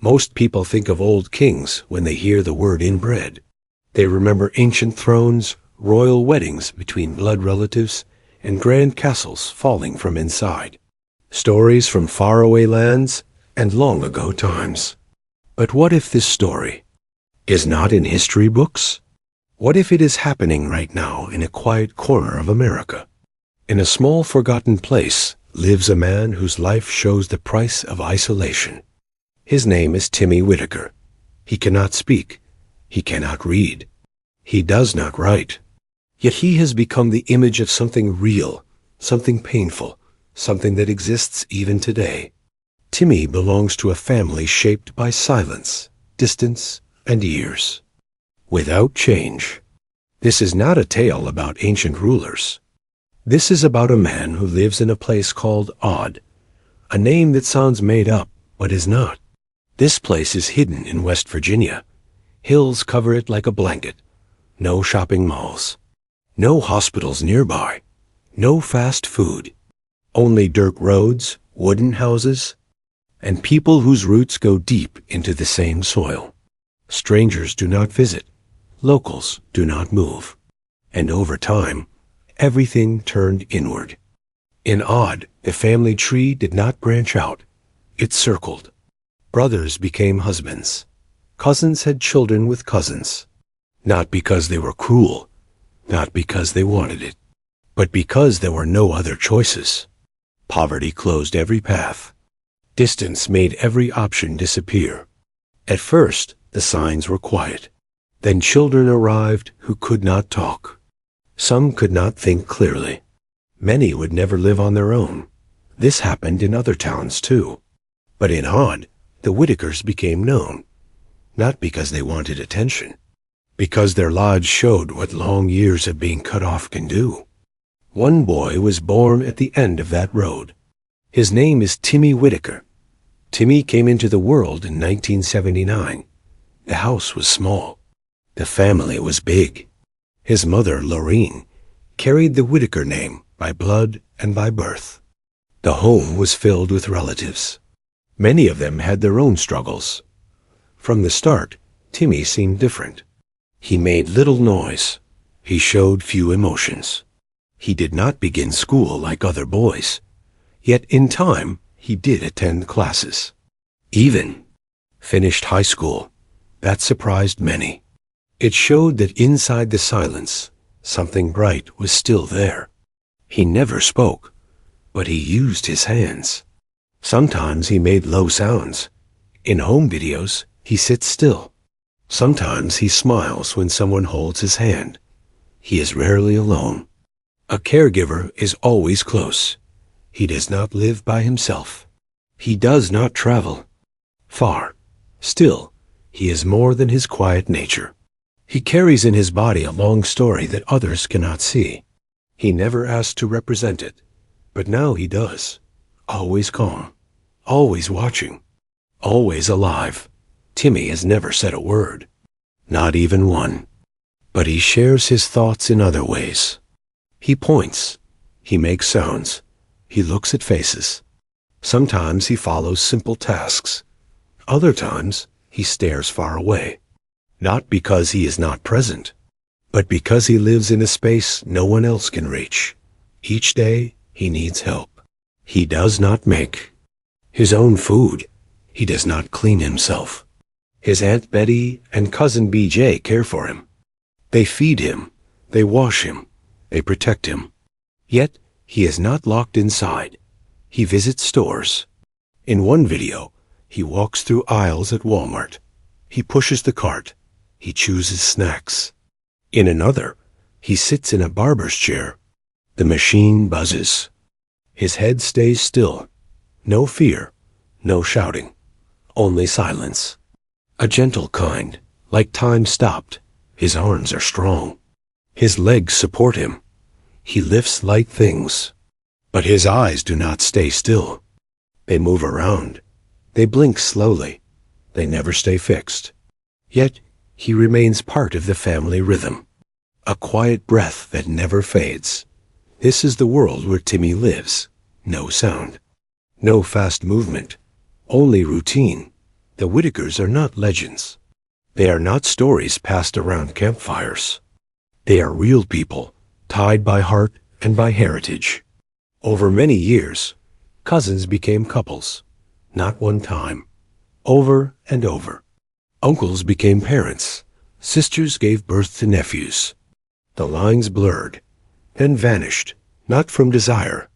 Most people think of old kings when they hear the word inbred. They remember ancient thrones, royal weddings between blood relatives, and grand castles falling from inside. Stories from faraway lands and long ago times. But what if this story is not in history books? What if it is happening right now in a quiet corner of America? In a small forgotten place lives a man whose life shows the price of isolation. His name is Timmy Whittaker. He cannot speak. He cannot read. He does not write. Yet he has become the image of something real, something painful, something that exists even today. Timmy belongs to a family shaped by silence, distance, and years. Without change. This is not a tale about ancient rulers. This is about a man who lives in a place called Odd, a name that sounds made up, but is not. This place is hidden in West Virginia. Hills cover it like a blanket. No shopping malls. No hospitals nearby. No fast food. Only dirt roads, wooden houses, and people whose roots go deep into the same soil. Strangers do not visit. Locals do not move. And over time, everything turned inward. In Odd, the family tree did not branch out. It circled. Brothers became husbands. Cousins had children with cousins. Not because they were cruel, not because they wanted it, but because there were no other choices. Poverty closed every path. Distance made every option disappear. At first, the signs were quiet. Then children arrived who could not talk. Some could not think clearly. Many would never live on their own. This happened in other towns too. But in Odd, the Whittakers became known, not because they wanted attention, because their lives showed what long years of being cut off can do. One boy was born at the end of that road. His name is Timmy Whittaker. Timmy came into the world in 1979. The house was small. The family was big. His mother, Lorene, carried the Whittaker name by blood and by birth. The home was filled with relatives. Many of them had their own struggles. From the start, Timmy seemed different. He made little noise. He showed few emotions. He did not begin school like other boys. Yet in time, he did attend classes. Even finished high school. That surprised many. It showed that inside the silence, something bright was still there. He never spoke, but he used his hands. Sometimes he made low sounds. In home videos, he sits still. Sometimes he smiles when someone holds his hand. He is rarely alone. A caregiver is always close. He does not live by himself. He does not travel far. Still, he is more than his quiet nature. He carries in his body a long story that others cannot see. He never asked to represent it, but now he does. Always calm, always watching, always alive. Timmy has never said a word, not even one. But he shares his thoughts in other ways. He points, he makes sounds, he looks at faces. Sometimes he follows simple tasks. Other times, he stares far away. Not because he is not present, but because he lives in a space no one else can reach. Each day, he needs help. He does not make his own food. He does not clean himself. His Aunt Betty and Cousin BJ care for him. They feed him, they wash him, they protect him. Yet, he is not locked inside. He visits stores. In one video, he walks through aisles at Walmart. He pushes the cart. He chooses snacks. In another, he sits in a barber's chair. The machine buzzes. His head stays still. No fear, no shouting, only silence. A gentle kind, like time stopped. His arms are strong. His legs support him. He lifts light things. But his eyes do not stay still. They move around. They blink slowly. They never stay fixed. Yet, he remains part of the family rhythm. A quiet breath that never fades. This is the world where Timmy lives. No sound. No fast movement. Only routine. The Whitakers are not legends. They are not stories passed around campfires. They are real people, tied by heart and by heritage. Over many years, cousins became couples, not one time, over and over. Uncles became parents. Sisters gave birth to nephews. The lines blurred, then vanished, not from desire,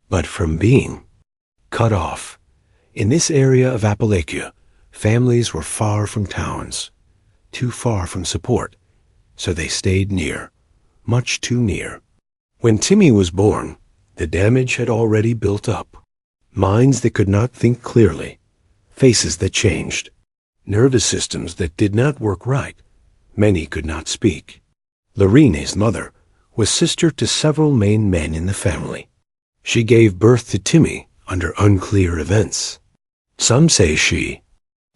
but from being. Cut off. In this area of Appalachia, families were far from towns, too far from support, so they stayed near, much too near. When Timmy was born, the damage had already built up. Minds that could not think clearly, faces that changed, nervous systems that did not work right. Many could not speak. Lorene's mother was sister to several main men in the family. She gave birth to Timmy under unclear events. Some say she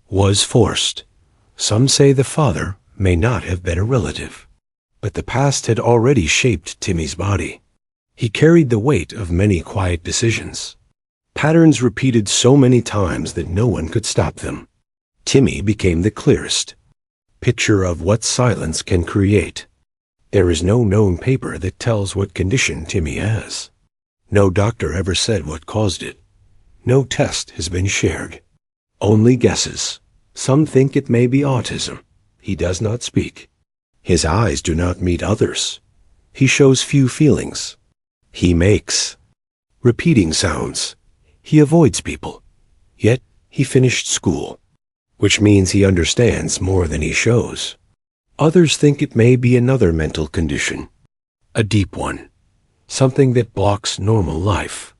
was forced. Some say the father may not have been a relative. But the past had already shaped Timmy's body. He carried the weight of many quiet decisions, patterns repeated so many times that no one could stop them. Timmy became the clearest picture of what silence can create. There is no known paper that tells what condition Timmy has. No doctor ever said what caused it. No test has been shared. Only guesses. Some think it may be autism. He does not speak. His eyes do not meet others. He shows few feelings. He makes repeating sounds. He avoids people. Yet he finished school, which means he understands more than he shows. Others think it may be another mental condition, a deep one, something that blocks normal life.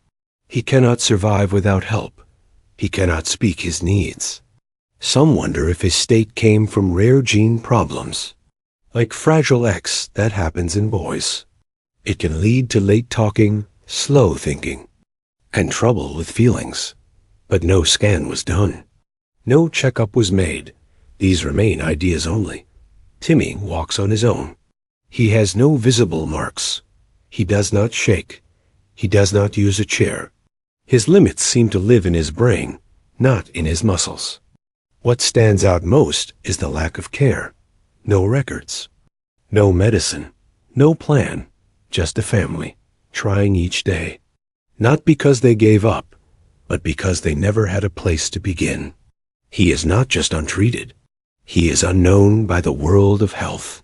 He cannot survive without help. He cannot speak his needs. Some wonder if his state came from rare gene problems, like Fragile X that happens in boys. It can lead to late talking, slow thinking, and trouble with feelings. But no scan was done. No checkup was made. These remain ideas only. Timmy walks on his own. He has no visible marks. He does not shake. He does not use a chair. His limits seem to live in his brain, not in his muscles. What stands out most is the lack of care. No records. No medicine. No plan. Just a family, trying each day. Not because they gave up, but because they never had a place to begin. He is not just untreated. He is unknown by the world of health.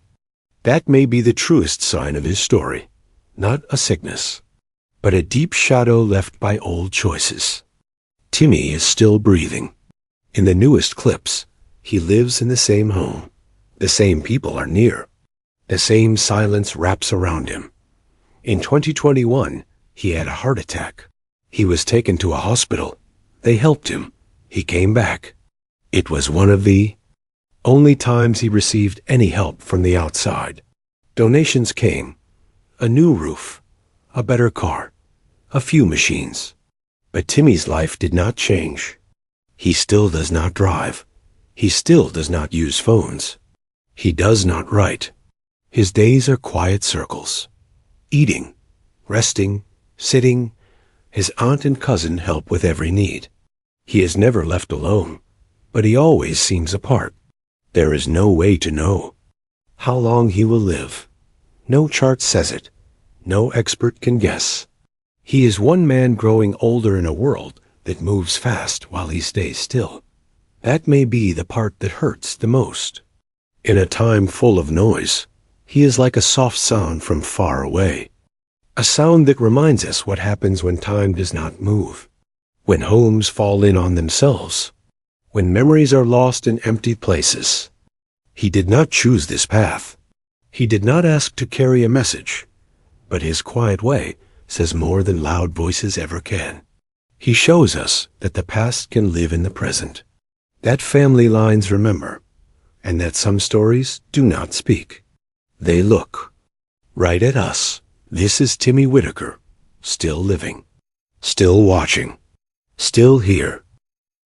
That may be the truest sign of his story. Not a sickness, but a deep shadow left by old choices. Timmy is still breathing. In the newest clips, he lives in the same home. The same people are near. The same silence wraps around him. In 2021, he had a heart attack. He was taken to a hospital. They helped him. He came back. It was one of the only times he received any help from the outside. Donations came. A new roof, a better car, a few machines. But Timmy's life did not change. He still does not drive. He still does not use phones. He does not write. His days are quiet circles. Eating, resting, sitting. His aunt and cousin help with every need. He is never left alone, but he always seems apart. There is no way to know how long he will live. No chart says it. No expert can guess. He is one man growing older in a world that moves fast while he stays still. That may be the part that hurts the most. In a time full of noise, he is like a soft sound from far away. A sound that reminds us what happens when time does not move, when homes fall in on themselves, when memories are lost in empty places. He did not choose this path. He did not ask to carry a message, but his quiet way says more than loud voices ever can. He shows us that the past can live in the present, that family lines remember, and that some stories do not speak. They look right at us. This is Timmy Whittaker, still living, still watching, still here.